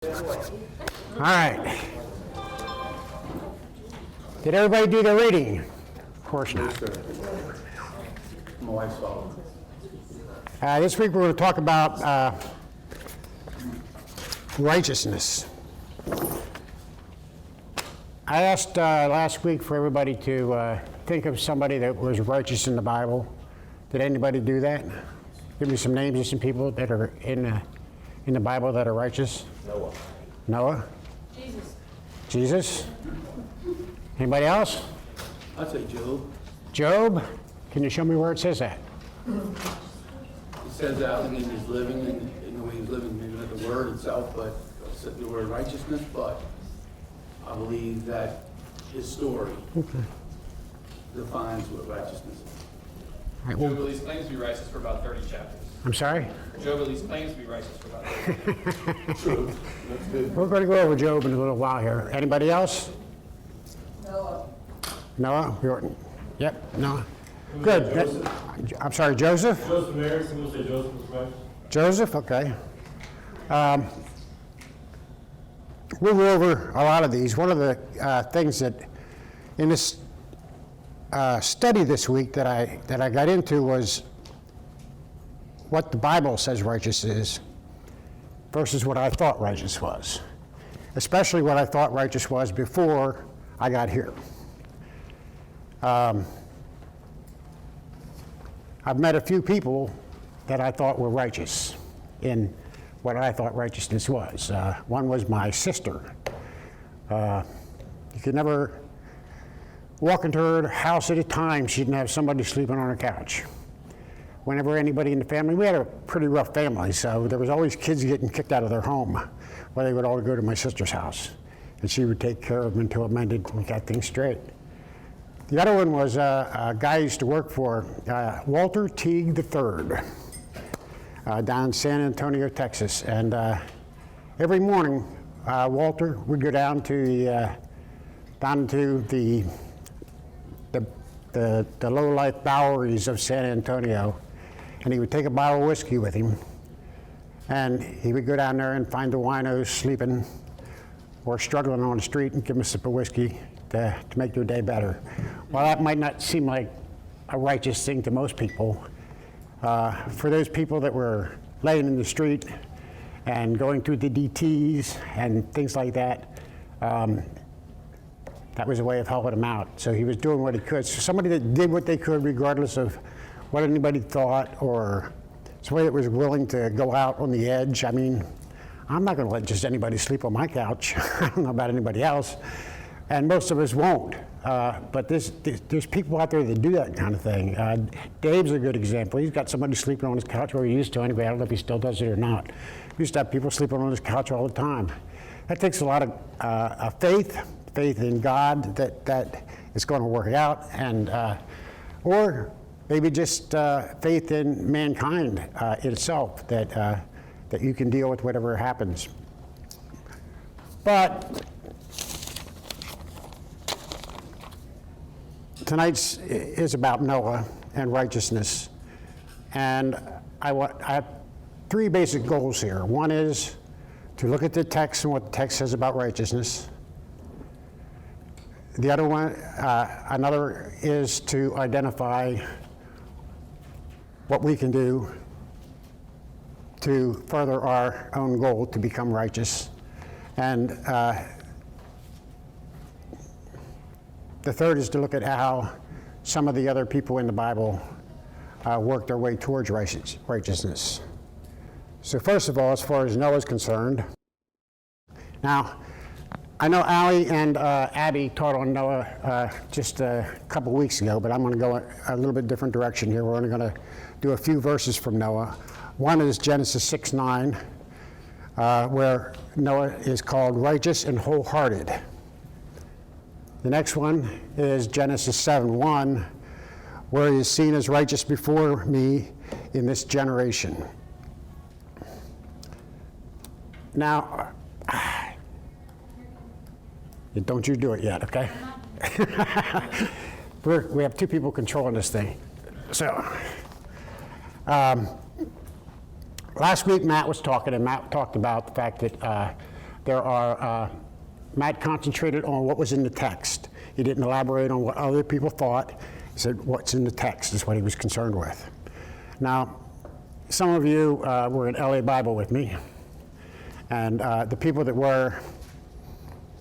All right. Did everybody do their reading? Of course not. My wife's fault. This week we're going to talk about righteousness. I asked last week for everybody to think of somebody that was righteous in the Bible. Did anybody do that? Give me some names of some people that are in the Bible that are righteous. Noah. Noah? Jesus. Jesus? Anybody else? I'd say Job. Job? Can you show me where it says that? It says that in his living, in the way he's living, maybe not the word itself, but the word righteousness, but I believe that his story defines what righteousness is. All right, Job well, at least claims to be righteous for about 30 chapters. I'm sorry? Job at least claims to be righteous for about 30 True. That's good. We're going to go over Job in a little while here. Anybody else? Noah. Noah? Yep, Noah. Good. I'm sorry, Joseph? Joseph Mary, some will say Joseph was righteous. Joseph, okay. We'll go over a lot of these. One of the things that in this study this week that I got into was what the Bible says righteous is versus what I thought righteous was, especially what I thought righteous was before I got here. I've met a few people that I thought were righteous in what I thought righteousness was. One was my sister. You could never walk into her house at a time, she didn't have somebody sleeping on her couch. Whenever anybody in the family, we had a pretty rough family, so there was always kids getting kicked out of their home, where they would all go to my sister's house. And she would take care of them until it mended and got things straight. The other one was a guy I used to work for, Walter Teague III, down in San Antonio, Texas. And every morning, Walter would go down to the low-life Boweries of San Antonio, and he would take a bottle of whiskey with him, and he would go down there and find the winos sleeping or struggling on the street and give them a sip of whiskey to make their day better. While that might not seem like a righteous thing to most people, for those people that were laying in the street and going through the DTs and things like that, that was a way of helping him out. So he was doing what he could. So somebody that did what they could regardless of what anybody thought, or somebody that was willing to go out on the edge. I mean, I'm not going to let just anybody sleep on my couch. I don't know about anybody else. And most of us won't. But there's people out there that do that kind of thing. Dave's a good example. He's got somebody sleeping on his couch, or he used to anyway. I don't know if he still does it or not. He used to have people sleeping on his couch all the time. That takes a lot of faith in God that it's going to work out, and or maybe just faith in mankind itself, that you can deal with whatever happens. But tonight's is about Noah and righteousness, and I have three basic goals here. One is to look at the text and what the text says about righteousness. The other one, another is to identify what we can do to further our own goal to become righteous. And the third is to look at how some of the other people in the Bible worked their way towards righteousness. So first of all, as far as Noah's concerned, now, I know Allie and Abby taught on Noah just a couple weeks ago, but I'm going to go a little bit different direction here. We're only going to do a few verses from Noah. One is Genesis 6:9, where Noah is called righteous and wholehearted. The next one is Genesis 7:1, where he is seen as righteous before me in this generation. Now, don't you do it yet, okay? We have two people controlling this thing. So, last week Matt was talking, and Matt talked about the fact that Matt concentrated on what was in the text. He didn't elaborate on what other people thought. He said what's in the text is what he was concerned with. Now, some of you were in LA Bible with me, and the people that were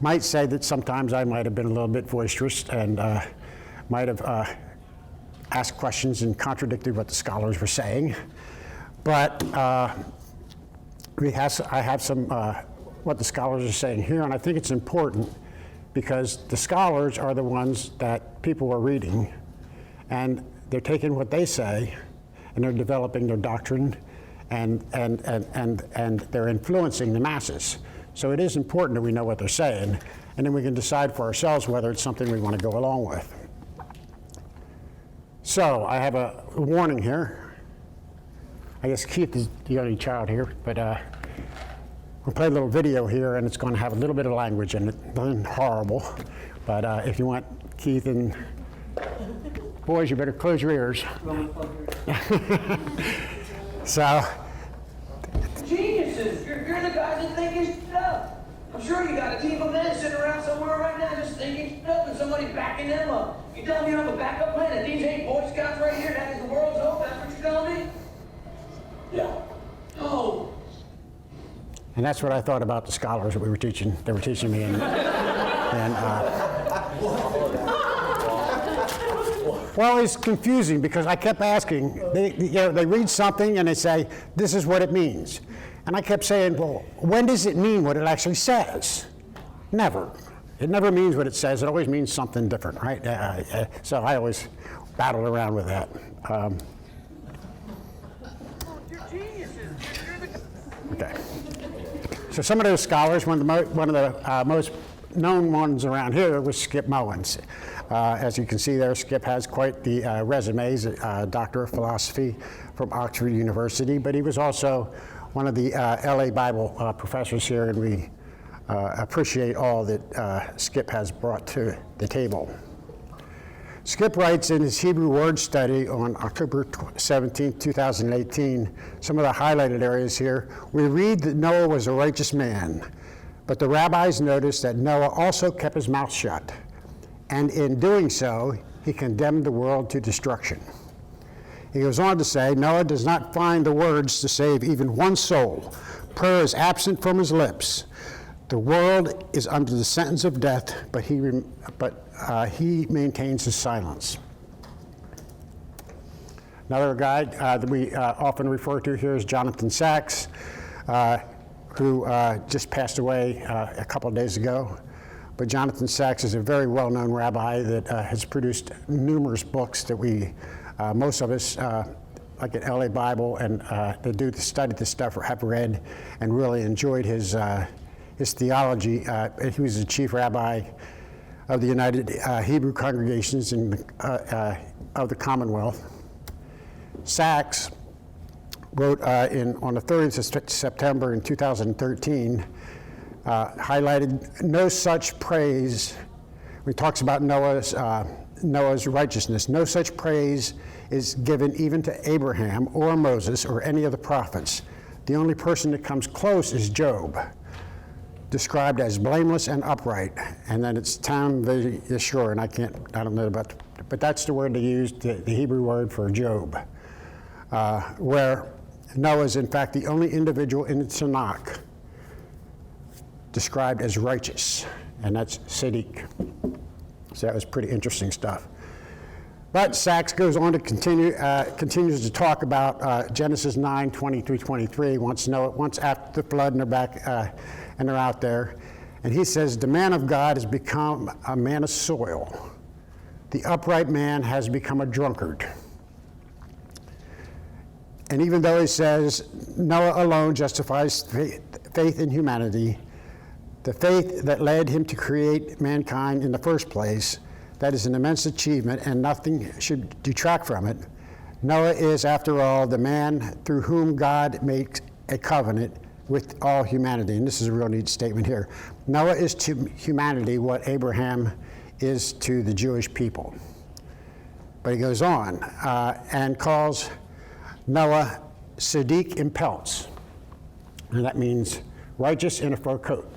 might say that sometimes I might have been a little bit boisterous and might have asked questions and contradicted what the scholars were saying. But I have some what the scholars are saying here, and I think it's important because the scholars are the ones that people are reading, and they're taking what they say and they're developing their doctrine, and they're influencing the masses. So it is important that we know what they're saying, and then we can decide for ourselves whether it's something we want to go along with. So I have a warning here. I guess Keith is the only child here, but we'll play a little video here, and it's going to have a little bit of language in it. Nothing horrible, but if you want Keith and boys, you better close your ears. So. Geniuses! You're the guys that think your stuff. I'm sure you got a team of men sitting around somewhere right now just thinking stuff and somebody backing them up. You telling me you have a backup plan that these ain't Boy Scouts right here? That is the world's hope? That's what you're telling me? Yeah. Oh. And that's what I thought about the scholars that we were teaching. They were teaching me, well, it's confusing because I kept asking. They read something and they say, "This is what it means," and I kept saying, "Well, when does it mean what it actually says?" Never. It never means what it says. It always means something different, right? So I always battled around with that. Okay. So some of those scholars, one of the most known ones around here was Skip Mowens. As you can see there, Skip has quite the resume. He's a doctor of philosophy from Oxford University, but he was also one of the LA Bible professors here, and we appreciate all that Skip has brought to the table. Skip writes in his Hebrew word study on October 17, 2018, some of the highlighted areas here. We read that Noah was a righteous man, but the rabbis noticed that Noah also kept his mouth shut, and in doing so, he condemned the world to destruction. He goes on to say, Noah does not find the words to save even one soul. Prayer is absent from his lips. The world is under the sentence of death, but he maintains his silence. Another guy that we often refer to here is Jonathan Sacks, who just passed away a couple of days ago. But Jonathan Sacks is a very well-known rabbi that has produced numerous books that we, most of us, like at LA Bible, and that study this stuff or have read and really enjoyed his theology. He was the chief rabbi of the United Hebrew Congregations of the Commonwealth. Sacks wrote on the 30th of September in 2013, highlighted no such praise. When he talks about Noah's righteousness, no such praise is given even to Abraham or Moses or any of the prophets. The only person that comes close is Job, described as blameless and upright, and then it's Tam Yeshur, and I don't know about, but that's the word they used, the Hebrew word for Job, where Noah is in fact the only individual in the Tanakh described as righteous, and that's Siddiq. So that was pretty interesting stuff. But Sacks goes on to continues to talk about Genesis 9, 20 through 23, once after the flood and they're back and they're out there. And he says, the man of God has become a man of soil. The upright man has become a drunkard. And even though he says Noah alone justifies faith in humanity, the faith that led him to create mankind in the first place, that is an immense achievement and nothing should detract from it. Noah is, after all, the man through whom God makes a covenant with all humanity. And this is a real neat statement here. Noah is to humanity what Abraham is to the Jewish people. But he goes on and calls Noah Siddiq in pelts. And that means righteous in a fur coat.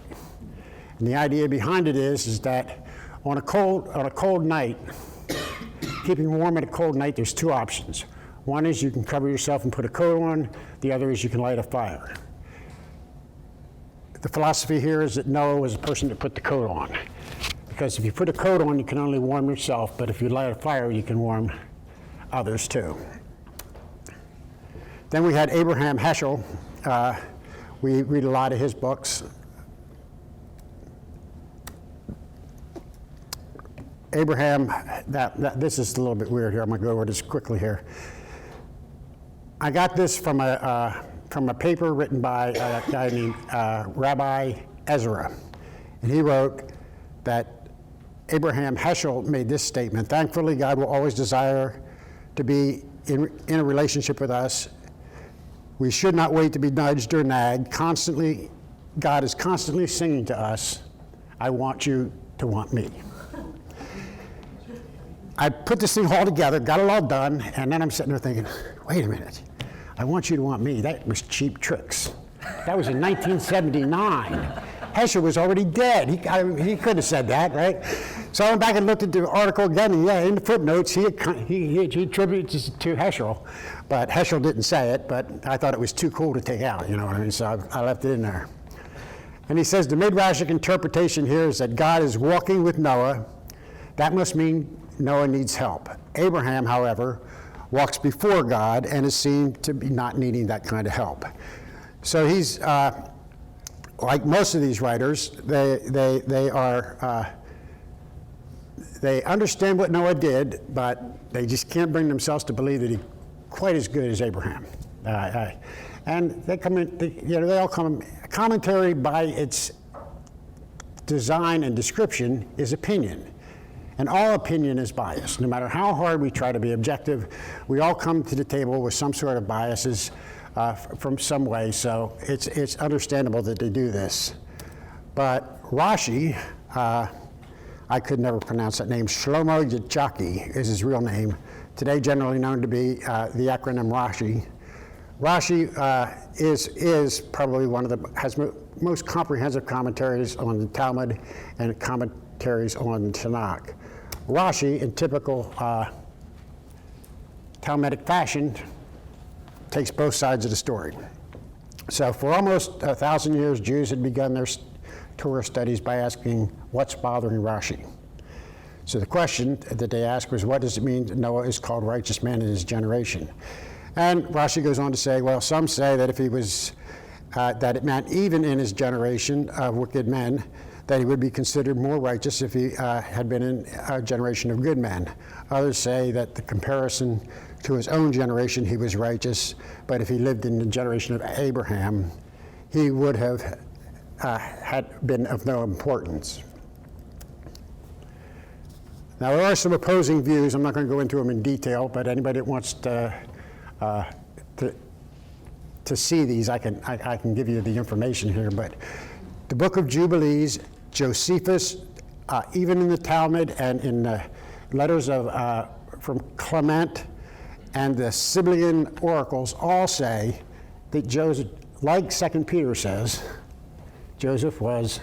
And the idea behind it is that on a cold night, keeping warm at a cold night, there's two options. One is you can cover yourself and put a coat on. The other is you can light a fire. The philosophy here is that Noah was the person that put the coat on. Because if you put a coat on, you can only warm yourself, but if you light a fire, you can warm others too. Then we had Abraham Heschel. We read a lot of his books. Abraham, this is a little bit weird here. I'm going to go over this quickly here. I got this from a paper written by a guy named Rabbi Ezra. And he wrote that Abraham Heschel made this statement: thankfully, God will always desire to be in a relationship with us. We should not wait to be nudged or nagged. God is constantly singing to us, I want you to want me. I put this thing all together, got it all done, and then I'm sitting there thinking, wait a minute, I want you to want me. That was Cheap Tricks. That was in 1979. Heschel was already dead. He could have said that, right? So I went back and looked at the article again, and yeah, in the footnotes, he attributes it to Heschel, but Heschel didn't say it, but I thought it was too cool to take out, you know what I mean? So I left it in there. And he says the Midrashic interpretation here is that God is walking with Noah. That must mean Noah needs help. Abraham, however, walks before God and is seen to be not needing that kind of help. So he's, like most of these writers, they understand what Noah did, but they just can't bring themselves to believe that he's quite as good as Abraham. And they come in, they all come. Commentary by its design and description is opinion. And all opinion is biased. No matter how hard we try to be objective, we all come to the table with some sort of biases from some way, so it's understandable that they do this. But Rashi, I could never pronounce that name, Shlomo Yitzhaki is his real name, today generally known to be the acronym Rashi. Rashi is probably one of the most comprehensive commentaries on the Talmud and commentaries on the Tanakh. Rashi, in typical Talmudic fashion, takes both sides of the story. So for almost 1,000 years, Jews had begun their Torah studies by asking, what's bothering Rashi? So the question that they asked was, what does it mean that Noah is called righteous man in his generation? And Rashi goes on to say, well, some say that if he was, that it meant even in his generation of wicked men, that he would be considered more righteous if he had been in a generation of good men. Others say that the comparison to his own generation, he was righteous, but if he lived in the generation of Abraham, he would have had been of no importance. Now, there are some opposing views. I'm not going to go into them in detail, but anybody that wants to see these, I can give you the information here. But the Book of Jubilees, Josephus, even in the Talmud and in the letters from Clement and the Sibylline oracles, all say that Joseph, like 2 Peter says, Joseph was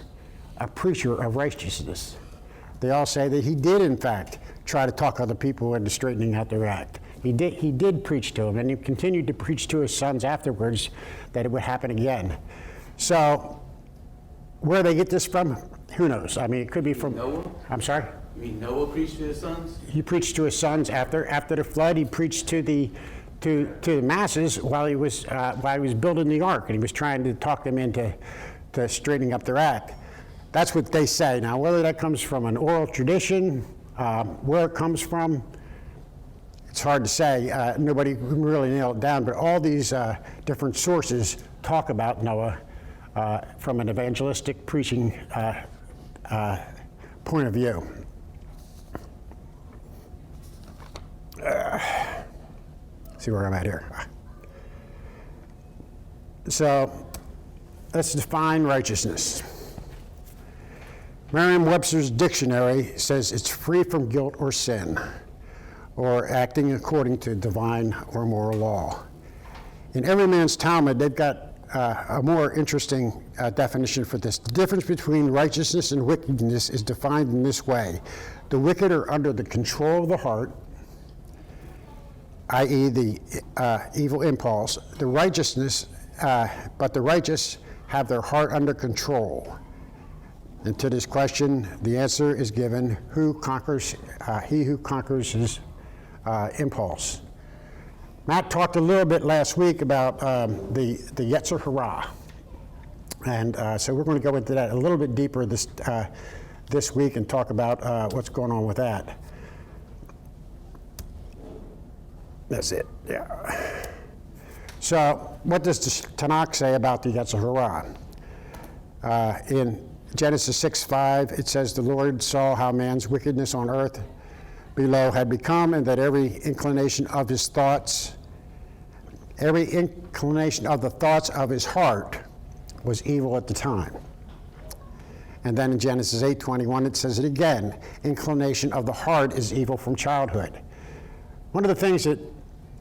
a preacher of righteousness. They all say that he did, in fact, try to talk other people into straightening out their act. He did preach to them, and he continued to preach to his sons afterwards that it would happen again. So where they get this from, who knows? I mean, it could be from Noah? I'm sorry? You mean Noah preached to his sons? He preached to his sons after the flood. He preached to the masses while he was building the ark, and he was trying to talk them into straightening up their act. That's what they say. Now, whether that comes from an oral tradition, where it comes from, it's hard to say. Nobody can really nail it down, but all these different sources talk about Noah from an evangelistic preaching point of view. See where I'm at here. So let's define righteousness. Merriam-Webster's dictionary says it's free from guilt or sin, or acting according to divine or moral law. In every man's Talmud, they've got a more interesting definition for this. The difference between righteousness and wickedness is defined in this way. The wicked are under the control of the heart, i.e. the evil impulse. The righteousness, but the righteous have their heart under control. And to this question, the answer is given: who conquers? He who conquers his impulse. Matt talked a little bit last week about the Yetzer Hara, and so we're going to go into that a little bit deeper this week and talk about what's going on with that. That's it. Yeah. So, what does the Tanakh say about the Yetzer Hara? In Genesis 6:5, it says, "The Lord saw how man's wickedness on earth below had become, and that every inclination of the thoughts of his heart was evil at the time." And then in Genesis 8:21, it says it again: "Inclination of the heart is evil from childhood." One of the things that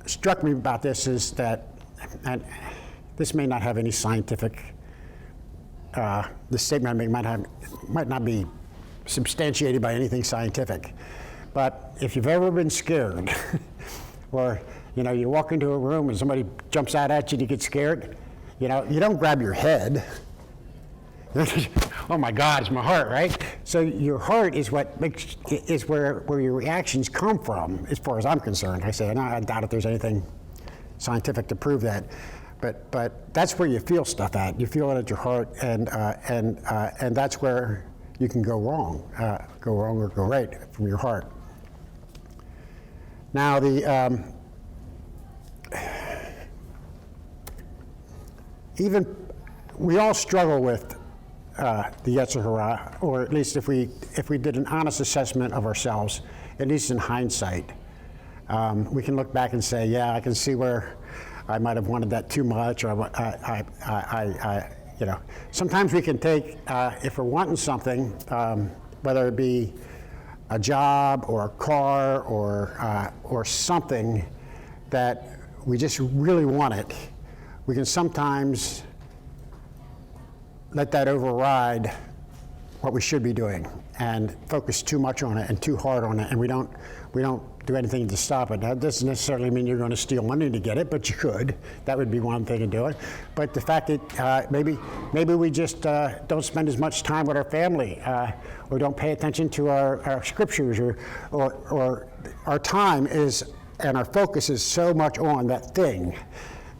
struck me about this is that, and this may not have any scientific, the statement I make might not be substantiated by anything scientific, but if you've ever been scared, or you walk into a room and somebody jumps out at you and you get scared, you don't grab your head. Oh my God, it's my heart, right? So your heart is where your reactions come from, as far as I'm concerned. I say, no, I doubt if there's anything scientific to prove that, but that's where you feel stuff at. You feel it at your heart, and that's where you can go wrong or go right from your heart. Now we all struggle with the Yetzer Hara, or at least if we did an honest assessment of ourselves, at least in hindsight, we can look back and say, yeah, I can see where I might have wanted that too much, or sometimes we can take, if we're wanting something, whether it be a job or a car or something that we just really want it, we can sometimes let that override what we should be doing and focus too much on it and too hard on it, and we don't do anything to stop it. That doesn't necessarily mean you're going to steal money to get it, but you could. That would be one thing to do it. But the fact that maybe we just don't spend as much time with our family, or don't pay attention to our scriptures, or our time and our focus is so much on that thing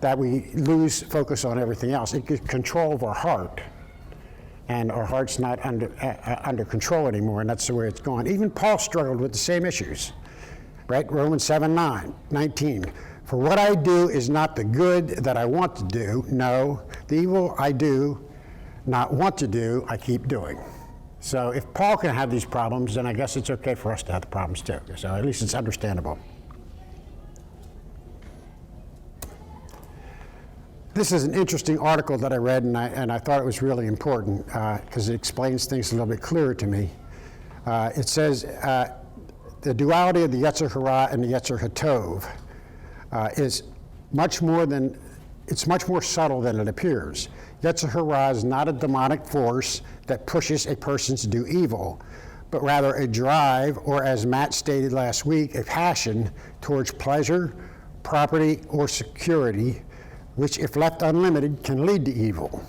that we lose focus on everything else. It gets control of our heart, and our heart's not under control anymore, and that's the way it's gone. Even Paul struggled with the same issues, right? Romans 7:19. "For what I do is not the good that I want to do. No, the evil I do not want to do, I keep doing." So if Paul can have these problems, then I guess it's okay for us to have the problems too. So at least it's understandable. This is an interesting article that I read, and I thought it was really important because it explains things a little bit clearer to me. It says the duality of the Yetzer Hara and the Yetzer Hatov is much more subtle than it appears. Yetzer Hara is not a demonic force that pushes a person to do evil, but rather a drive, or as Matt stated last week, a passion towards pleasure, property, or security, which, if left unlimited, can lead to evil.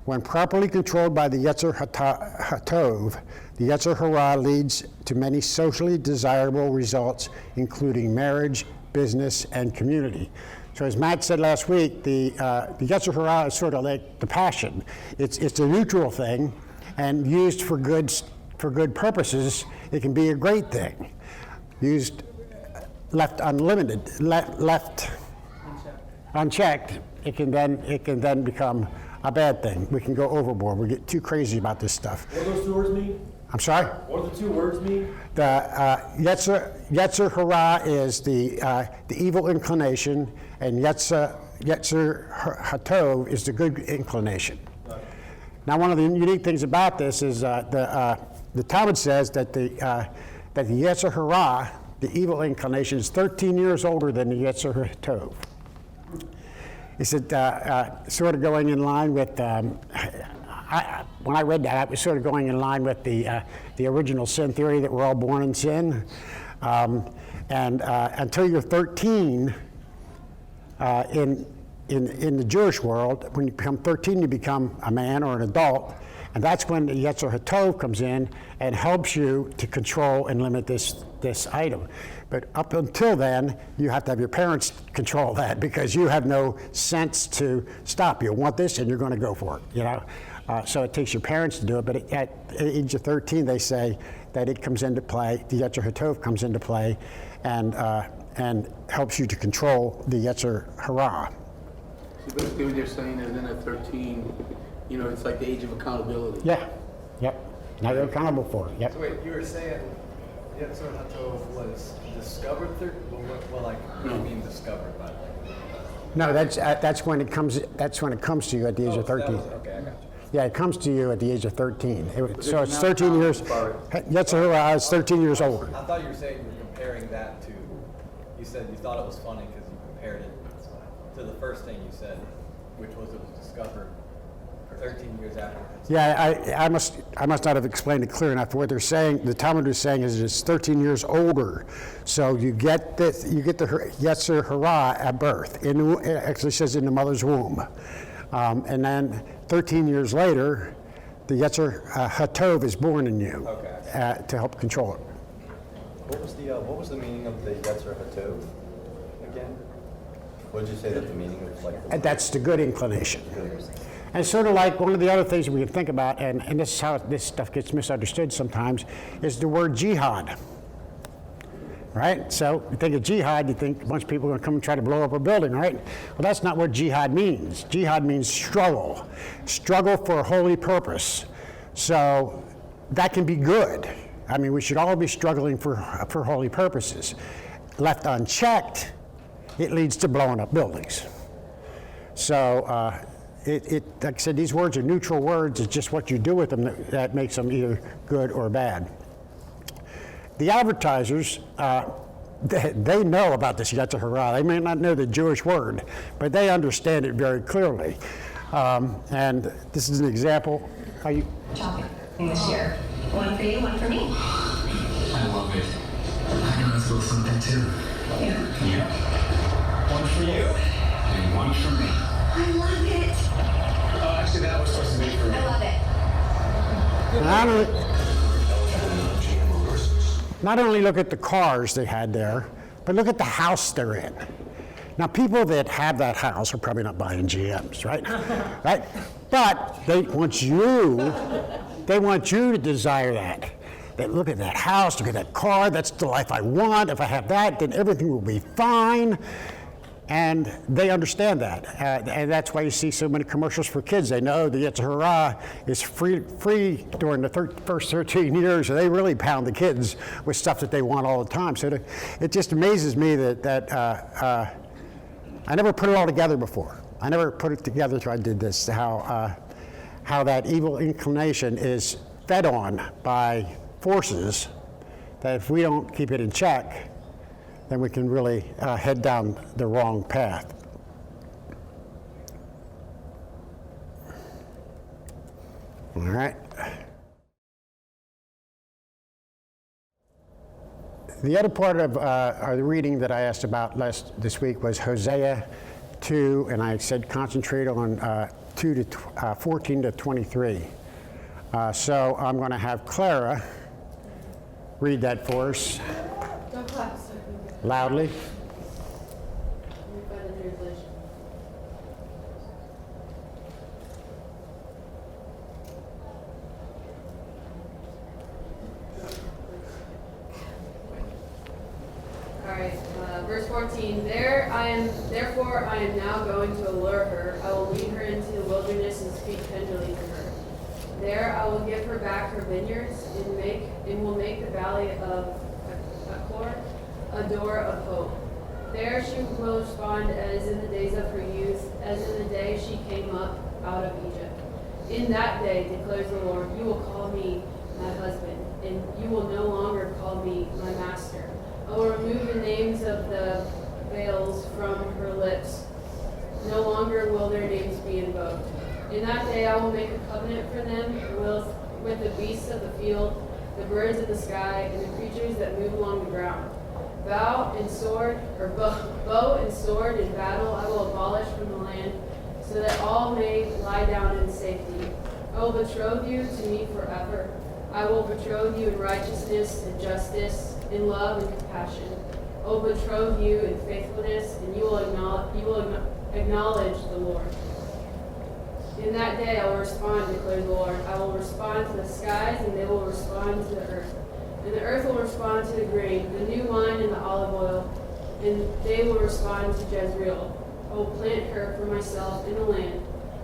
When properly controlled by the Yetzer Hatov, the Yetzer Hara leads to many socially desirable results, including marriage, business, and community. So as Matt said last week, the Yetzer Hara is sort of like the passion. It's a neutral thing, and used for good purposes, it can be a great thing. Used left unlimited, left unchecked, it can then become a bad thing. We can go overboard. We get too crazy about this stuff. What do those two words mean? I'm sorry? What do the two words mean? The Yetzer Hara is the evil inclination, and Yetzer Hatov is the good inclination. Right. Now, one of the unique things about this is the Talmud says that the Yetzer Hara, the evil inclination, is 13 years older than the Yetzer Hatov. He said, sort of going in line with, when I read that, it was sort of going in line with the original sin theory that we're all born in sin. And until you're 13, in the Jewish world, when you become 13, you become a man or an adult, and that's when the Yetzer HaTov comes in and helps you to control and limit this item. But up until then, you have to have your parents control that because you have no sense to stop. You want this, and you're going to go for it. You know, so it takes your parents to do it. But at the age of 13, they say that it comes into play. The Yetzer HaTov comes into play, and helps you to control the Yetzer Hara. So basically what they're saying is then at 13, you know, it's like the age of accountability. Yeah. Yep. Now you're accountable for it. Yep. So wait, you were saying Yetzer HaTov was discovered through, well, like, what do you mean discovered by? No, that's when it comes. That's when it comes to you at the age of 13. Okay, I got you. Yeah, it comes to you at the age of 13. So it's now 13 years. accountable Yetzer Hara is 13 years older. I thought you were saying you were comparing that to, you said you thought it was funny because you compared it to the first thing you said, which was it was discovered 13 years after. Yeah, I must not have explained it clear enough. What they're saying, the Talmud is saying, is it's 13 years older. So you get the Yetzer Hara at birth. It actually says in the mother's womb, and then 13 years later, the Yetzer HaTov is born in you to help control it. What was the meaning of the Yetzer HaTov again? What did you say that the meaning was like? And that's the good inclination. And sort of like one of the other things we can think about, and this is how this stuff gets misunderstood sometimes, is the word jihad. Right? So you think of jihad, you think a bunch of people are going to come and try to blow up a building, right? Well, that's not what jihad means. Jihad means struggle. Struggle for a holy purpose. So that can be good. I mean, we should all be struggling for holy purposes. Left unchecked, it leads to blowing up buildings. So, like I said, these words are neutral words. It's just what you do with them that makes them either good or bad. The advertisers, they know about this Yetzer Hara. They may not know the Jewish word, but they understand it very clearly. And this is an example. Shopping this year. One for you, one for me. I love it. I know this little something too. Yeah. Yeah. One for you and one for me. I love it. Oh, actually, that was supposed to be for me. I love it. Not only look at the cars they had there, but look at the house they're in. Now, people that have that house are probably not buying GMs, right? Right? But they want you to desire that. They look at that house, look at that car, that's the life I want. If I have that, then everything will be fine. And they understand that. And that's why you see so many commercials for kids. They know the Yetzer Hara is free during the first 13 years, and they really pound the kids with stuff that they want all the time. So it just amazes me that I never put it all together before. I never put it together until I did this, how that evil inclination is fed on by forces that if we don't keep it in check, then we can really head down the wrong path. All right. The other part of the reading that I asked about this week was Hosea 2, and I said concentrate on 14 to 23. So I'm going to have Clara read that for us Don't clap, so I can get- loudly. Let me find the translation. Alright, verse 14. Therefore I am now going to allure her. I will lead her into the wilderness and speak tenderly to her. There I will give her back her vineyards and will make the valley of Achor a door of hope. There she will respond as in the days of her youth, as in the day she came up out of Egypt. In that day, declares the Lord, you will call me my husband, and you will no longer call me my master. I will remove the names of the veils from her lips. No longer In that day I will make a covenant for them with the beasts of the field, the birds of the sky, and the creatures that move along the ground. Bow and sword in battle I will abolish from the land, so that all may lie down in safety. I will betroth you to me forever. I will betroth you in righteousness and justice, in love and compassion. I will betroth you in faithfulness, and you will acknowledge the Lord. In that day I will respond, declares the Lord. I will respond to the skies, and they will respond to the earth. And the earth will respond to the grain, the new wine and the olive oil, and they will respond to Jezreel. I will plant her for myself in the land.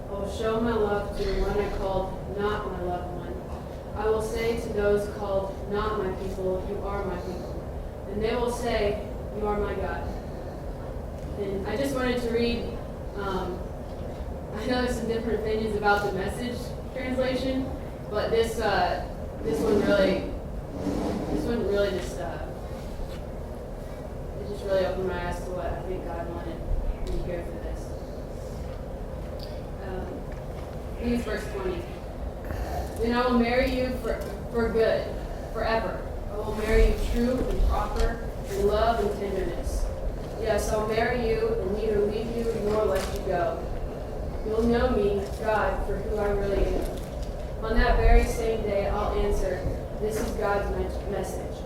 I will show my love to the one I called not my loved one. I will say to those called not my people, you are my people. And they will say, you are my God. And I just wanted to read, I know there's some different opinions about the Message translation, but this one really just, it just really opened my eyes to what I think God wanted me to hear for this. I think it's verse 20. Then I will marry you for good, forever. I will marry you true and proper, in love and tenderness. Yes, I'll marry you and neither leave you nor let you go. You'll know me, God, for who I really am. On that very same day, I'll answer, this is God's message.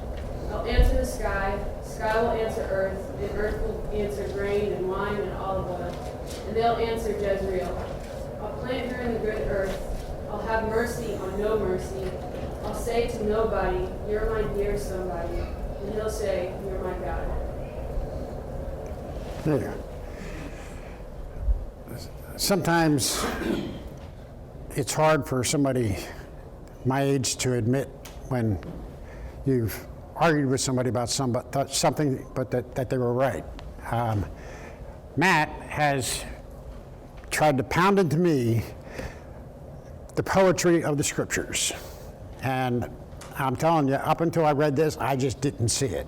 I'll answer the sky will answer earth, and earth will answer grain and wine and olive oil, and they'll answer Jezreel. I'll plant her in the good earth. I'll have mercy on no mercy. I'll say to nobody, you're my dear somebody, and he'll say, you're my God. There you go. Sometimes it's hard for somebody my age to admit when you've argued with somebody about something, but that they were right. Matt has tried to pound into me the poetry of the scriptures. And I'm telling you, up until I read this, I just didn't see it.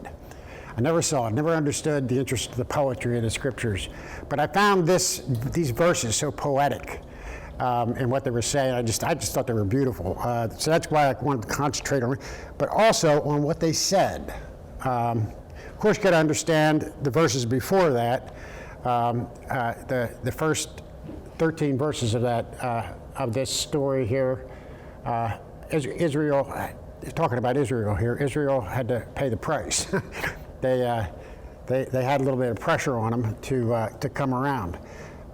I never saw it, never understood the interest of the poetry of the scriptures. But I found these verses so poetic in what they were saying. I just thought they were beautiful. So that's why I wanted to concentrate on it, but also on what they said. Of course, you got to understand the verses before that. The first 13 verses of that of this story here. Israel, talking about Israel here. Israel had to pay the price. They had a little bit of pressure on them to come around.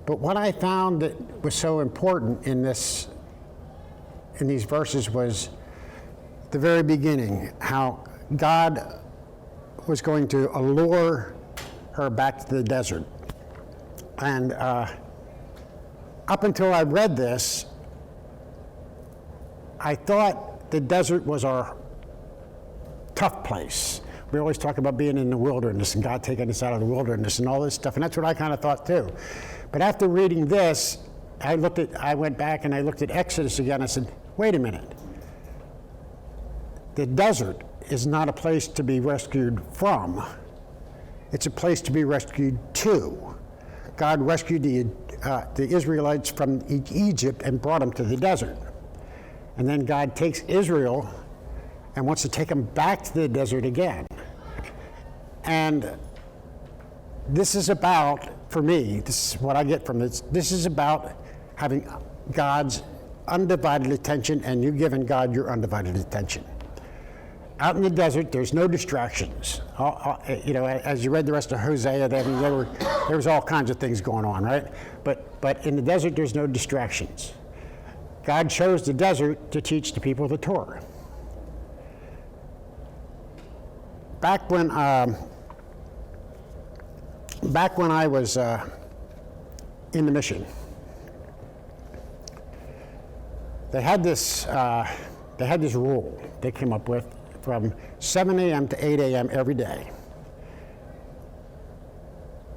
But what I found that was so important in these verses was the very beginning, how God was going to allure her back to the desert. And up until I read this, I thought the desert was our tough place. We always talk about being in the wilderness and God taking us out of the wilderness and all this stuff, and that's what I kind of thought too. But after reading this, I went back and I looked at Exodus again. I said, wait a minute. The desert is not a place to be rescued from. It's a place to be rescued to. God rescued the Israelites from Egypt and brought them to the desert. And then God takes Israel and wants to take them back to the desert again. And this is about, for me, this is what I get from this, this is about having God's undivided attention and you giving God your undivided attention. Out in the desert, there's no distractions. As you read the rest of Hosea, there was all kinds of things going on, right? But in the desert, there's no distractions. God chose the desert to teach the people the Torah. Back when I was in the mission, they had this rule they came up with from 7 a.m. to 8 a.m. every day.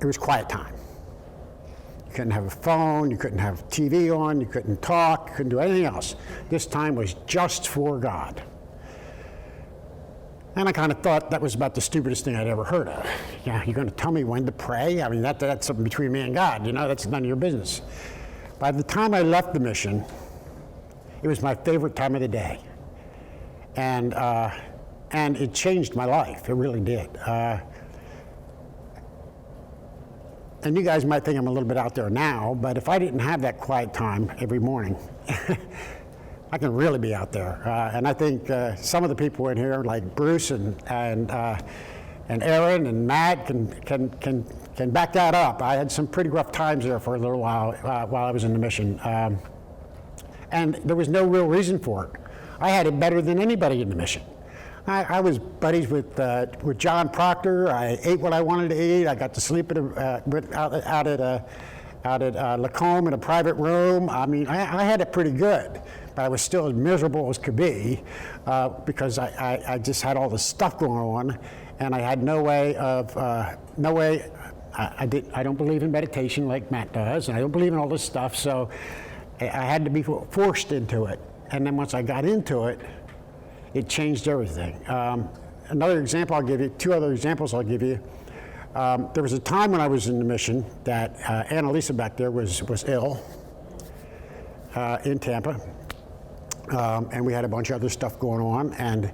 It was quiet time. You couldn't have a phone, you couldn't have TV on, you couldn't talk, you couldn't do anything else. This time was just for God. And I kind of thought that was about the stupidest thing I'd ever heard of. You're going to tell me when to pray? I mean, that's something between me and God, that's none of your business. By the time I left the mission, it was my favorite time of the day. And it changed my life. It really did. And you guys might think I'm a little bit out there now, but if I didn't have that quiet time every morning, I can really be out there. And I think some of the people in here, like Bruce and Aaron and Matt, can back that up. I had some pretty rough times there for a little while I was in the mission. And there was no real reason for it. I had it better than anybody in the mission. I was buddies with John Proctor. I ate what I wanted to eat. I got to sleep out at Lacombe in a private room. I mean, I had it pretty good, but I was still as miserable as could be because I just had all this stuff going on, and I had no way. I don't believe in meditation like Matt does, and I don't believe in all this stuff. So I had to be forced into it, and then once I got into it, it changed everything. Another example I'll give you, two other examples I'll give you. There was a time when I was in the mission that Annalisa back there was ill in Tampa, and we had a bunch of other stuff going on, and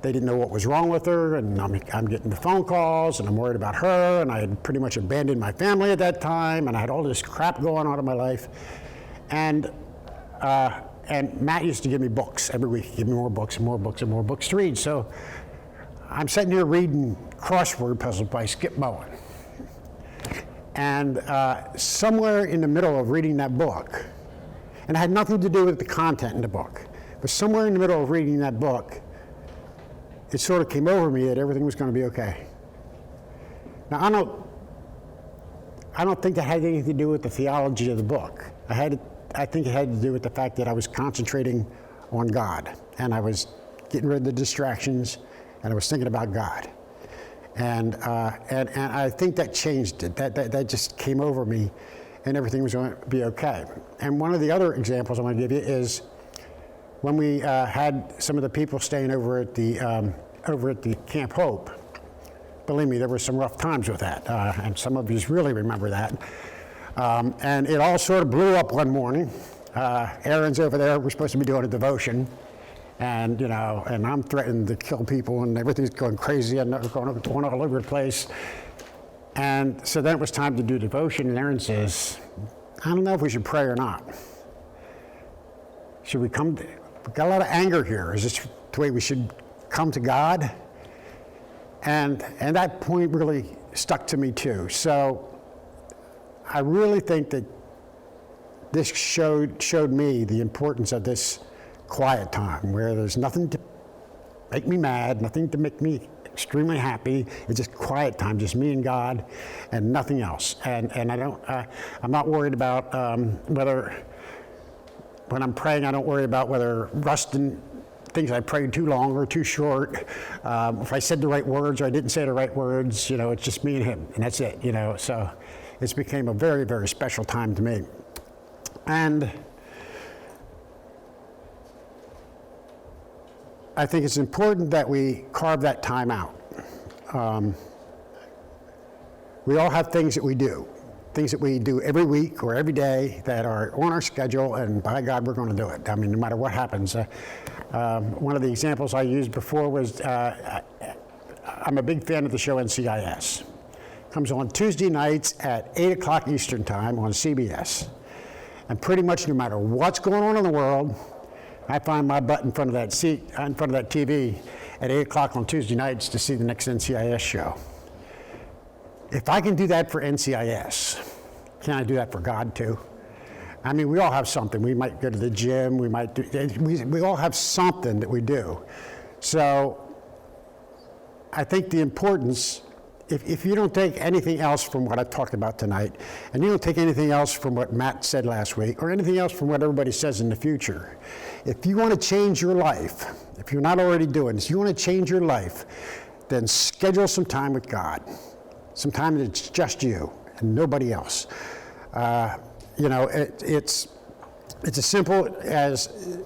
they didn't know what was wrong with her, and I'm getting the phone calls, and I'm worried about her, and I had pretty much abandoned my family at that time, and I had all this crap going on in my life. And Matt used to give me books every week, give me more books and more books and more books to read. So I'm sitting here reading crossword puzzles by Skip Bowen. And somewhere in the middle of reading that book, and it had nothing to do with the content in the book, but somewhere in the middle of reading that book, it sort of came over me that everything was going to be okay. Now, I don't think that had anything to do with the theology of the book. I think it had to do with the fact that I was concentrating on God, and I was getting rid of the distractions, and I was thinking about God. And I think that changed it. That just came over me, and everything was going to be okay. And one of the other examples I want to give you is when we had some of the people staying over at the Camp Hope. Believe me, there were some rough times with that, and some of you really remember that. And it all sort of blew up one morning. Aaron's over there. We're supposed to be doing a devotion, and and I'm threatening to kill people, and everything's going crazy, and they're going all over the place. And so then it was time to do devotion, and Aaron says, "I don't know if we should pray or not. Should we come? We've got a lot of anger here. Is this the way we should come to God?" And that point really stuck to me too. So I really think that this showed me the importance of this quiet time where there's nothing to make me mad, nothing to make me extremely happy. It's just quiet time, just me and God and nothing else. And I'm not worried about whether, when I'm praying, I don't worry about whether Rustin thinks I prayed too long or too short. If I said the right words or I didn't say the right words, it's just me and him, and that's it, So it's became a very, very special time to me. And I think it's important that we carve that time out. We all have things that we do every week or every day that are on our schedule, and by God, we're going to do it. I mean, no matter what happens. One of the examples I used before was I'm a big fan of the show NCIS. Comes on Tuesday nights at 8 o'clock Eastern Time on CBS. And pretty much no matter what's going on in the world, I find my butt in front of that TV at 8 o'clock on Tuesday nights to see the next NCIS show. If I can do that for NCIS, can I do that for God too? I mean, we all have something. We might go to the gym. We all have something that we do. So I think the importance, if you don't take anything else from what I talked about tonight, and you don't take anything else from what Matt said last week, or anything else from what everybody says in the future, if you want to change your life, if you're not already doing this, you want to change your life, then schedule some time with God. Some time that's just you and nobody else. It's as simple as,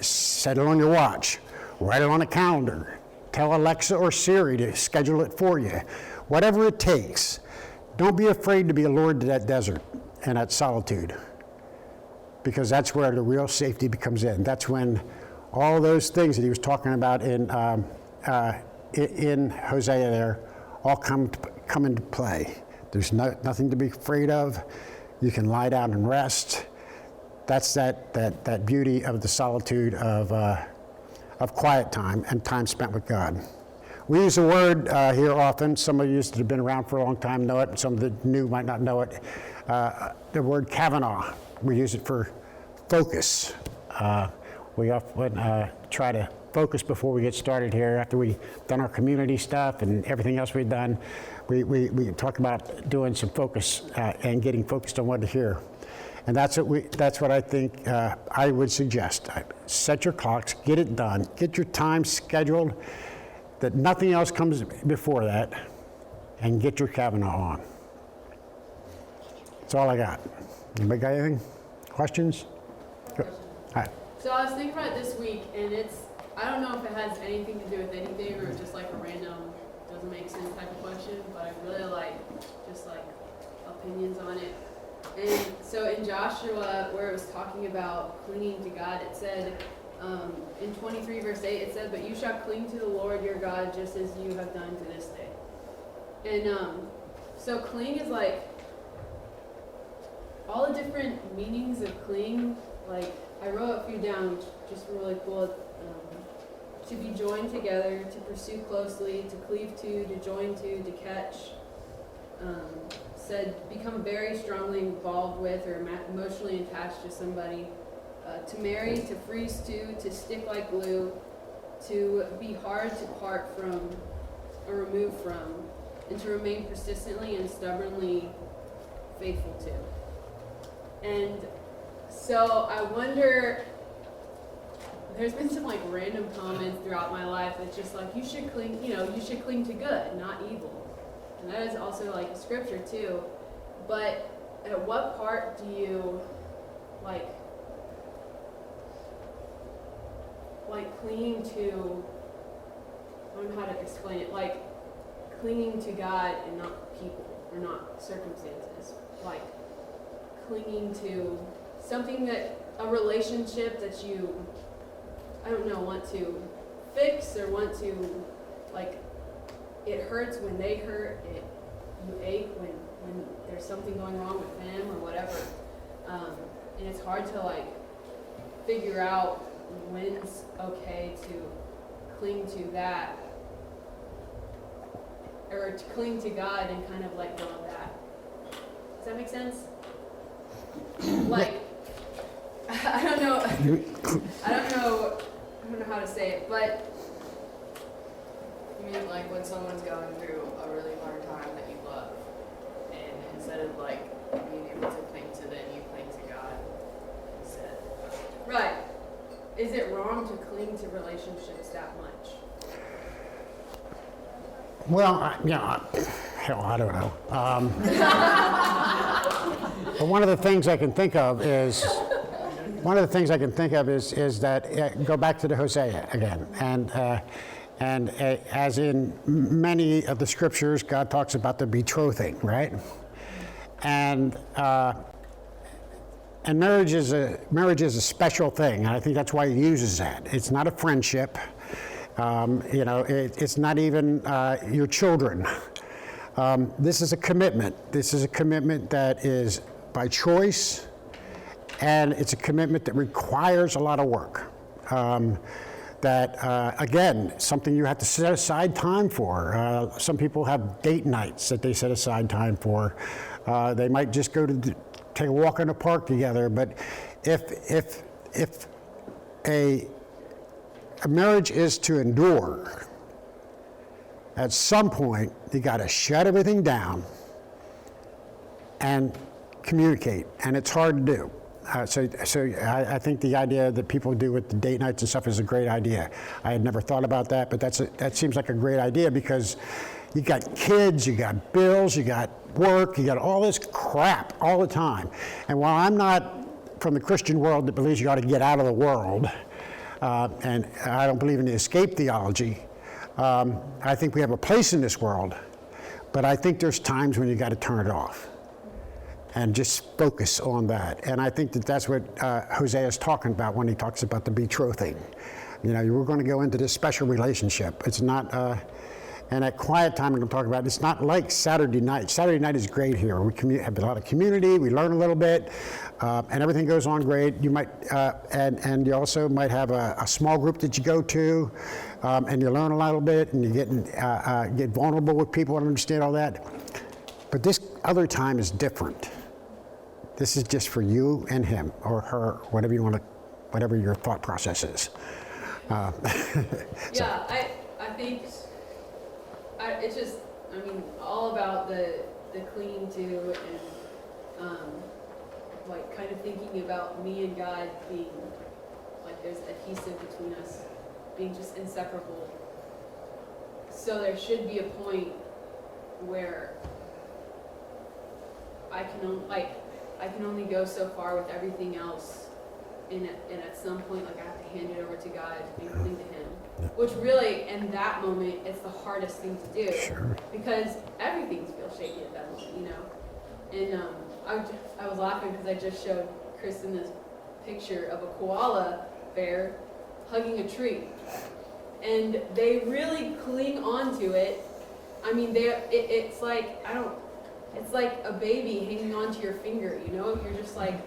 set it on your watch, write it on a calendar, tell Alexa or Siri to schedule it for you. Whatever it takes, don't be afraid to be allured to that desert and that solitude. because that's where the real safety comes in. That's when all those things that he was talking about in Hosea there all come into play. There's nothing to be afraid of. You can lie down and rest. That's that beauty of the solitude of quiet time and time spent with God. We use the word here often. Some of you that have been around for a long time know it, and some of the new might not know it. The word Kavanaugh, we use it for focus. We often try to focus before we get started here. After we've done our community stuff and everything else we've done, we talk about doing some focus and getting focused on what to hear. And that's what I think I would suggest. Set your clocks, get it done, get your time scheduled, that nothing else comes before that, and get your Kavanaugh on. That's all I got. Anybody got anything? Questions? Go. All right. So I was thinking about it this week, and I don't know if it has anything to do with anything or it's just like a random, doesn't make sense type of question, but I really like opinions on it. And so in Joshua, where it was talking about clinging to God, it said, in 23 verse 8, it said, "But you shall cling to the Lord your God just as you have done to this day." And so cling is like, all the different meanings of cling, like I wrote a few down, which just were really cool. To be joined together, to pursue closely, to cleave to join to catch. Said become very strongly involved with or emotionally attached to somebody. To marry, to freeze to stick like glue, to be hard to part from or remove from, and to remain persistently and stubbornly faithful to. And so I wonder, there's been some like random comments throughout my life that's just like, you should cling to good, not evil. And that is also like scripture too. But at what part do you like clinging to, I don't know how to explain it, like clinging to God and not people or not circumstances, like clinging to something that, a relationship that you, I don't know, want to fix or want to, like, it hurts when they hurt, you ache when there's something going wrong with them or whatever. And it's hard to like figure out when's okay to cling to that or to cling to God and kind of let go of that. Does that make sense? Like, I don't know how to say it, but you mean like when someone's going through a really hard time that you love, and instead of like being able to cling to them, you cling to God instead. Right. Is it wrong to cling to relationships that much? Well, hell, I don't know. But one of the things I can think of is that go back to the Hosea again, and as in many of the scriptures, God talks about the betrothing, right? And marriage is a special thing, and I think that's why he uses that. It's not a friendship. It's not even your children. This is a commitment. This is a commitment that is by choice, and it's a commitment that requires a lot of work. Again, something you have to set aside time for. Some people have date nights that they set aside time for. They might just go to take a walk in the park together. But if a marriage is to endure, at some point you got to shut everything down and communicate, and it's hard to do. So I think the idea that people do with the date nights and stuff is a great idea. I had never thought about that, but that seems like a great idea because you got kids, you got bills, you got work, you got all this crap all the time. And while I'm not from the Christian world that believes you ought to get out of the world, and I don't believe in the escape theology, I think we have a place in this world, but I think there's times when you got to turn it off. and just focus on that. And I think that that's what Hosea is talking about when he talks about the betrothing. You know, we're going to go into this special relationship. It's not, and at quiet time I'm going to talk about, it's not like Saturday night. Saturday night is great here. We have a lot of community, we learn a little bit, and everything goes on great. You might, and you also might have a small group that you go to, and you learn a little bit, and you get vulnerable with people and understand all that. But this other time is different. This is just for you and him or her, whatever you want to, whatever your thought process is. Yeah, I think it's just, I mean, all about the clinging to and like kind of thinking about me and God being like there's adhesive between us, being just inseparable. So there should be a point where I can only go so far with everything else. And at some point, like I have to hand it over to God and cling to Him, which really, in that moment, it's the hardest thing to do. Sure. Because everything feels shaky at that moment, you know. And I was laughing because I just showed Kristen this picture of a koala bear hugging a tree, and they really cling onto it. I mean, it's like it's like a baby hanging onto your finger, you know. You're just like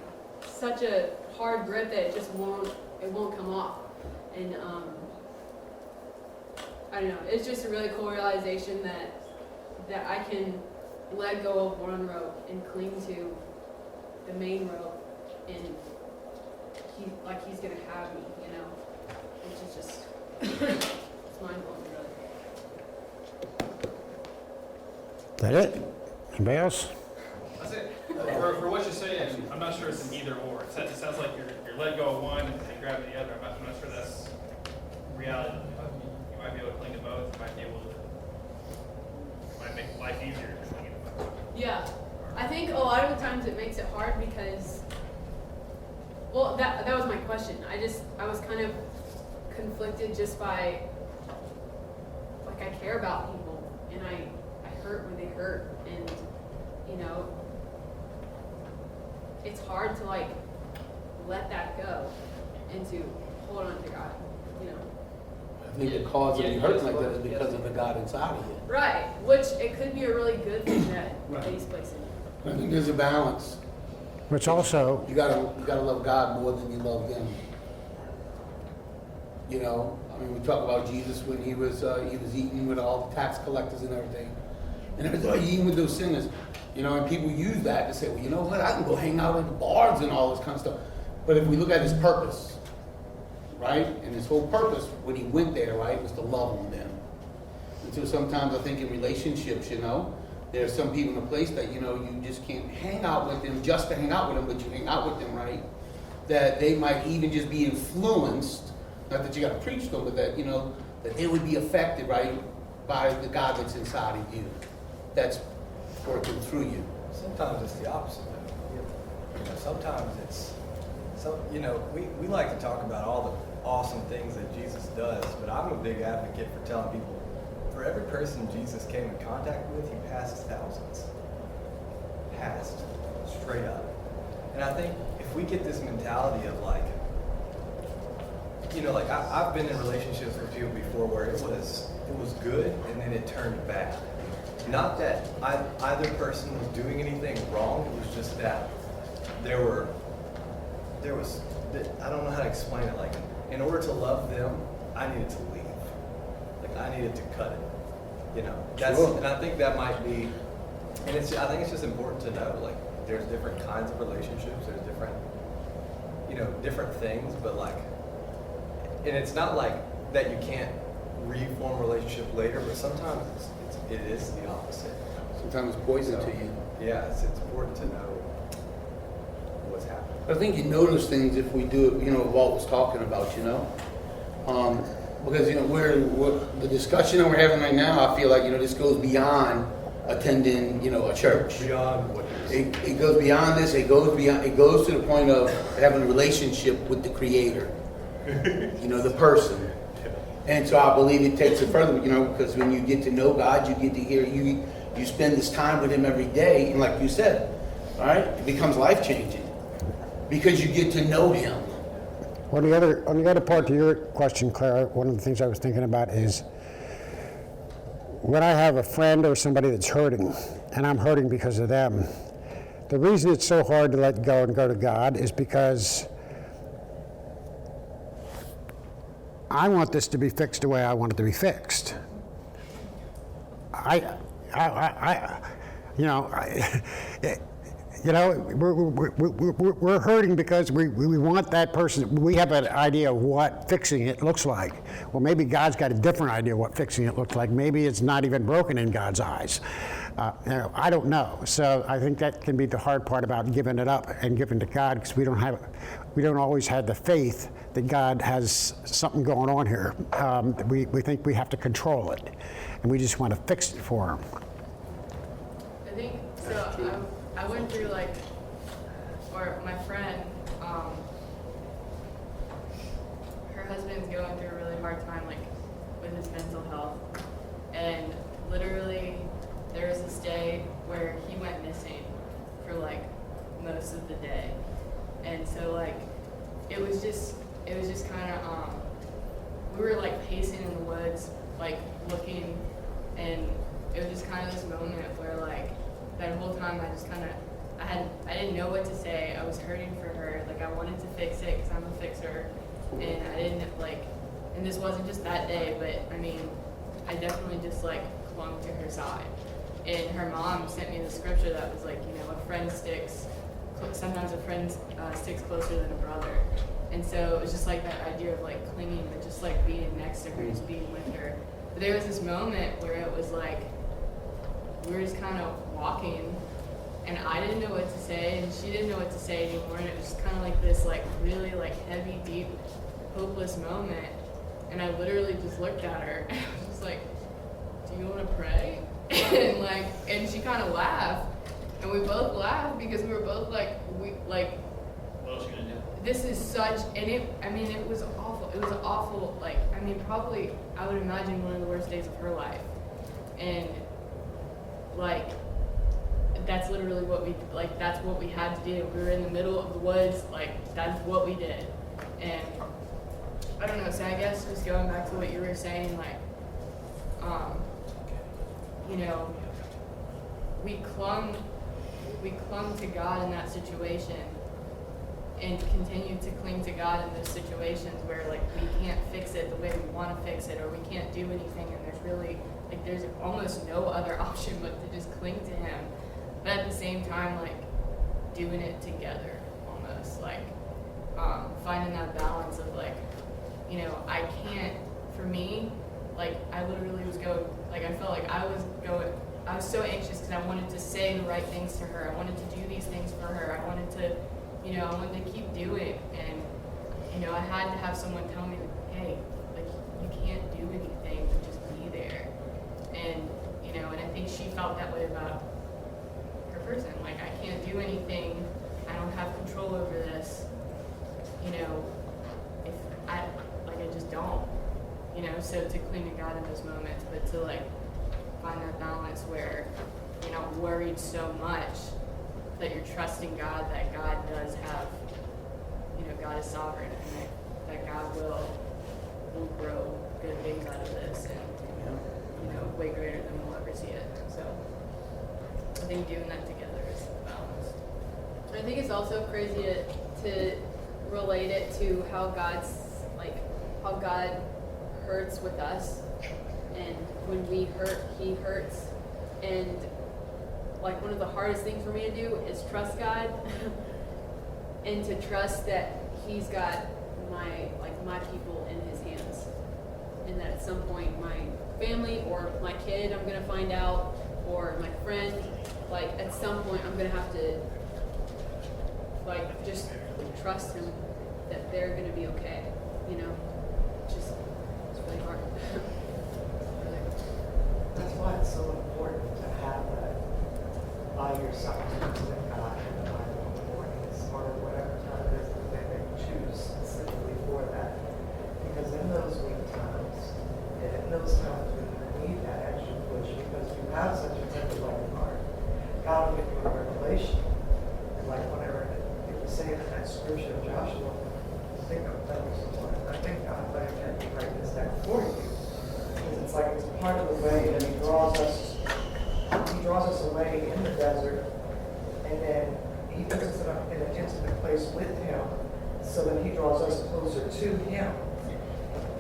such a hard grip that it just won't come off. And I don't know, it's just a really cool realization that I can let go of one rope and cling to the main rope, and he's gonna have me, you know, which is just it's mind blowing, really. Is that it? Anybody else? That's it. For what you're saying, I'm not sure it's an either or. It sounds like you're let go of one and grabbing the other. I'm not sure that's reality. You might be able to cling to both. You might be able to. Might make life easier to cling to both. Yeah, I think a lot of the times it makes it hard because, well, that was my question. I was kind of conflicted just by, like, I care about people and I hurt when they hurt, and you know, it's hard to like let that go and to hold on to God, you know. I think the cause of you hurting like that is because of the God inside of you. Right, which it could be a really good thing that He's placing. I think there's a balance. Which also, You gotta love God more than you love them. You know, I mean, we talk about Jesus when he was eating with all the tax collectors and everything, and everything, eating with those sinners. You know, and people use that to say, well, you know what, I can go hang out at the bars and all this kind of stuff. But if we look at his purpose, right, and his whole purpose when he went there, right, was to love on them. And so sometimes I think in relationships, you know, there's some people in a place that, you know, you just can't hang out with them just to hang out with them, but you hang out with them, right, that they might even just be influenced, not that you got to preach to them, but that, you know, that they would be affected, right, by the God that's inside of you, that's working through you. Sometimes it's the opposite. You know, sometimes it's, you know, we like to talk about all the awesome things that Jesus does, but I'm a big advocate for telling people, for every person Jesus came in contact with, he passed thousands. Passed. Straight up. And I think if we get this mentality of like, you know, like I've been in relationships with people before where it was good and then it turned bad. Not that either person was doing anything wrong, it was just that there was, I don't know how to explain it, like, in order to love them, I needed to leave. Like, I needed to cut it, you know? Sure. And I think that might be, and I think it's just important to know, like, there's different kinds of relationships, there's different, you know, different things, but like, and it's not like that you can't reform a relationship later, but sometimes it is the opposite. Sometimes it's poison to you. Yeah, it's important to know what's happening. I think you know those things if we do it, you know, what Walt was talking about, you know? Because, you know, the discussion that we're having right now, I feel like, you know, this goes beyond attending, you know, a church. Beyond what It goes beyond this, it goes to the point of having a relationship with the Creator, you know, the person. And so I believe it takes it further, you know, because when you get to know God, you get to hear, you spend this time with Him every day, and like you said, All right? It becomes life-changing because you get to know him. On the other part to your question, Clara, one of the things I was thinking about is when I have a friend or somebody that's hurting, and I'm hurting because of them, the reason it's so hard to let go and go to God is because I want this to be fixed the way I want it to be fixed. We're hurting because we want that person. We have an idea of what fixing it looks like. Well, maybe God's got a different idea of what fixing it looks like. Maybe it's not even broken in God's eyes. I don't know. So I think that can be the hard part about giving it up and giving to God, because we don't always have the faith that God has something going on here. We think we have to control it, and we just want to fix it for Him. I think so. I went through or my friend, her husband's going through a really hard time with his mental health, and literally there was this day where he went missing for most of the day, and so it was just kind of we were pacing in the woods looking, and it was just kind of this moment where that whole time I just kind of I didn't know what to say. I was hurting for her. I wanted to fix it because I'm a fixer, and I didn't and this wasn't just that day, but I mean I definitely just clung to her side. And her mom sent me the scripture that was a friend sticks, sometimes a friend sticks closer than a brother. And so it was just that idea of clinging, but just being next to her, just being with her. But there was this moment where it was we were just kind of walking, and I didn't know what to say, and she didn't know what to say anymore, and it was just kind of this really heavy, deep, hopeless moment. And I literally just looked at her, and I was just do you want to pray? And she kind of laughed, and we both laughed because we were both What else you gonna do? this is such, and it was awful. It was awful, probably, I would imagine one of the worst days of her life. And that's literally what we, that's what we had to do. We were in the middle of the woods, that's what we did. And I don't know, so I guess just going back to what you were saying, we clung to God in that situation, and continue to cling to God in those situations where we can't fix it the way we want to fix it, or we can't do anything, and there's really there's almost no other option but to just cling to Him. But at the same time, doing it together, almost finding that balance of I can't, for me, I literally was going, I felt I was so anxious because I wanted to say the right things to her. I wanted to do these things for her. I wanted to, I wanted to keep doing, and I had to have someone tell me, hey, you can't do anything, just be there. And and I think she felt that way about her person. I can't do anything. I don't have control over this. If I just don't. So to cling to God in those moments, but to find that balance where you're not worried so much that you're trusting God, that God does have, God is sovereign, and that God will grow good things out of this, and way greater than we'll ever see it. So I think doing that together is balanced. I think it's also crazy to relate it to how God hurts with us, and when we hurt, He hurts. And one of the hardest things for me to do is trust God and to trust that He's got my people in His hands, and that at some point my family or my kid, I'm gonna find out, or my friend, at some point I'm gonna have to just trust Him that they're gonna be okay. It's really hard. That's why it's so important to have that by your side with God in the mornings or whatever time it is that they choose specifically for that. Because in those weak times, and in those times when you need that extra push, because you have such a tender loving heart, God will give you a revelation scripture, Joshua, I think God let me write this down for you. Because it's like it's part of the way that he draws us away in the desert, and then he puts us in an intimate place with him, so that he draws us closer to him.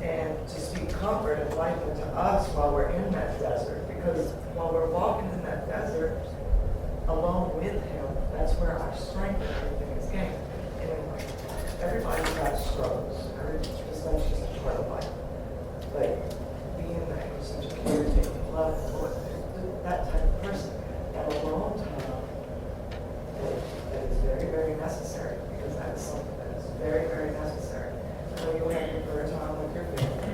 And to speak comfort and life into us while we're in that desert. Because while we're walking in that desert, alone with him, that's where our strength and everything is gained. Anyway, everybody's got struggles. That's just a part of life. But being that you're such a caretaking, love, that type of person, at a long time, that is very, very necessary. Because that is something that is very, very necessary. So you have your prayer time with your family,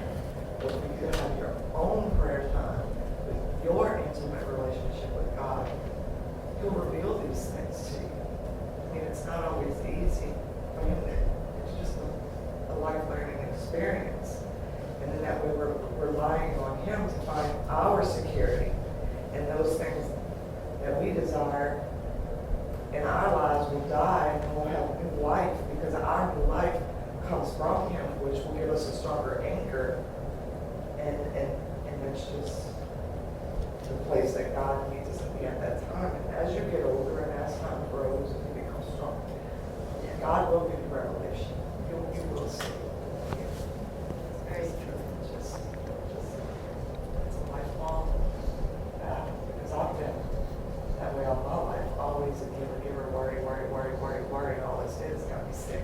but you can have your own prayer time with your intimate relationship with God. He'll reveal these things to you. I mean, it's not always easy. I mean, it's just a life learning experience. And then that way we're relying on him to find our security and those things that we desire in our lives will die and we'll have new life, because our new life comes from him, which will give us a stronger anchor, and it's just the place that God needs us to be at that time. And as you get older and as time grows and you become stronger, God will give you revelation. You will see. It's very true. It's a lifelong battle, because I've been that way all my life. Always a giver, worry. All this is got me sick.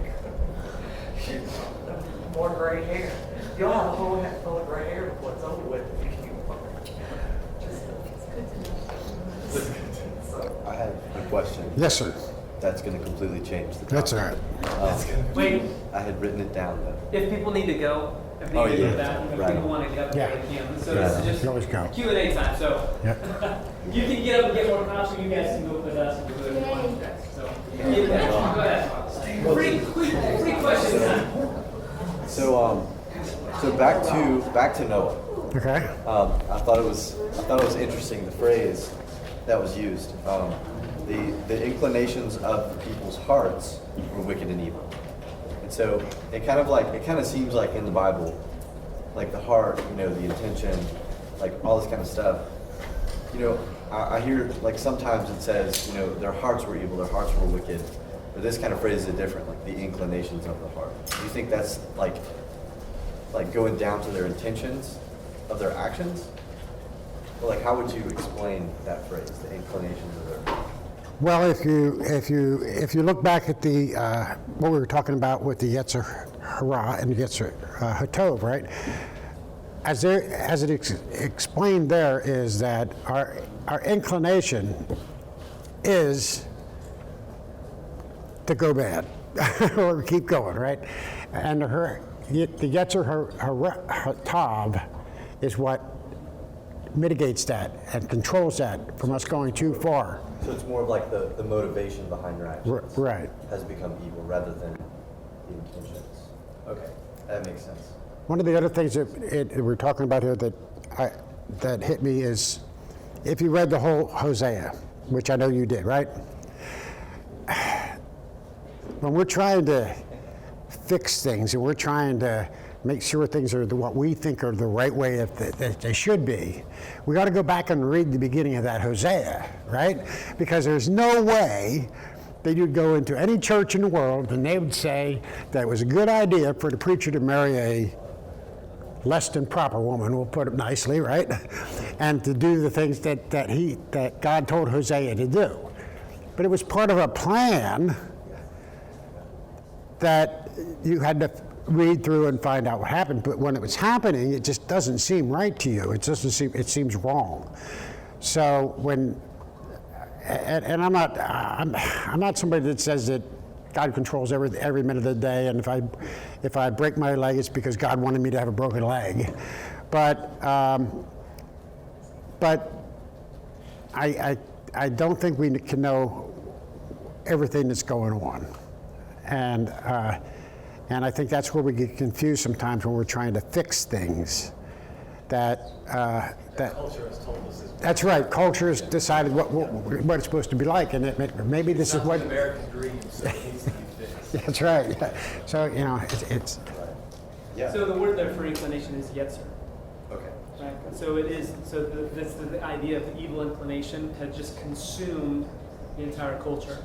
More gray hair. You'll have a whole head full of gray hair before it's over with if you keep working. So, I have a question. Yes, sir. That's going to completely change the topic. That's all right. Wait, I had written it down though. if people need to go, if they Oh, need to go yeah, to the bathroom, if right. people want to go, Yeah. they can. So Yeah. this is You always go. just Q&A time. So Yeah. you can get up and get more costume. You guys can go with us and do whatever you want next. So go ahead. Free question time. So back to Noah. Okay. I thought it was interesting, the phrase that was used. The inclinations of the people's hearts were wicked and evil. And so it kind of seems like in the Bible, like the heart, the intention, like all this kind of stuff. I hear like sometimes it says, their hearts were evil, their hearts were wicked. But this kind of phrases it different, like the inclinations of the heart. Do you think that's like going down to their intentions of their actions? Or like how would you explain that phrase, the inclinations of their heart? Well, if you look back at the what we were talking about with the Yetzer Hara and the Yetzer Hatov, right? As it explained there is that our inclination is to go bad or keep going, right? And the Yetzer Hatov is what mitigates that and controls that from us going too far. So it's more of like the motivation behind your actions Right. has become evil rather than the intentions. Okay, that makes sense. One of the other things that we're talking about here that hit me is if you read the whole Hosea, which I know you did, right? When we're trying to fix things and we're trying to make sure things are what we think are the right way that they should be, we got to go back and read the beginning of that Hosea, right? Because there's no way that you'd go into any church in the world and they would say that it was a good idea for the preacher to marry a less than proper woman, we'll put it nicely, right? And to do the things that God told Hosea to do. But it was part of a plan that you had to read through and find out what happened. But when it was happening, it just doesn't seem right to you. It seems wrong. So and I'm not somebody that says that God controls every minute of the day, and if I break my leg, it's because God wanted me to have a broken leg. But I don't think we can know everything that's going on, and I think that's where we get confused sometimes when we're trying to fix things. That culture has told us. That's right. Culture has decided what it's supposed to be like, and maybe this is what American dream, so it needs to be fixed. That's right. So, you know, it's Yeah. So the word there for inclination is yetzer. Okay. Right. So it is. So the idea of the evil inclination had just consumed the entire culture.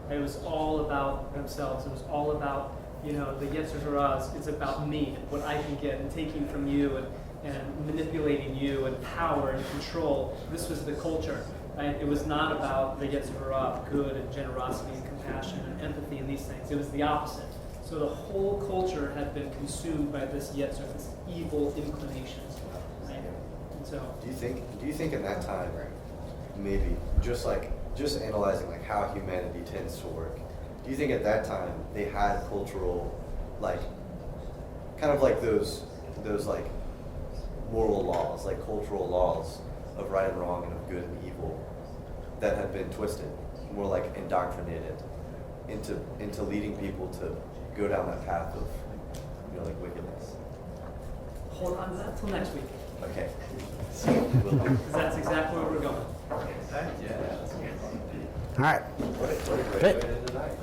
It was all about themselves. It was all about, you know, the yetzer hara is about me, what I can get, and taking from you, and manipulating you, and power and control. This was the culture. Right? It was not about the yetzer hara of good and generosity and compassion and empathy and these things. It was the opposite. So the whole culture had been consumed by this yetzer, this evil inclination. Right? And so. Do you think in that time, maybe just analyzing like how humanity tends to work, do you think at that time they had cultural, like, kind of like those like moral laws, like cultural laws of right and wrong and of good and evil that had been twisted, more like indoctrinated into leading people to go down that path of, you know, like wickedness? Hold on to that till next week, Okay. because that's exactly where we're going. all right. What a great way to end the night.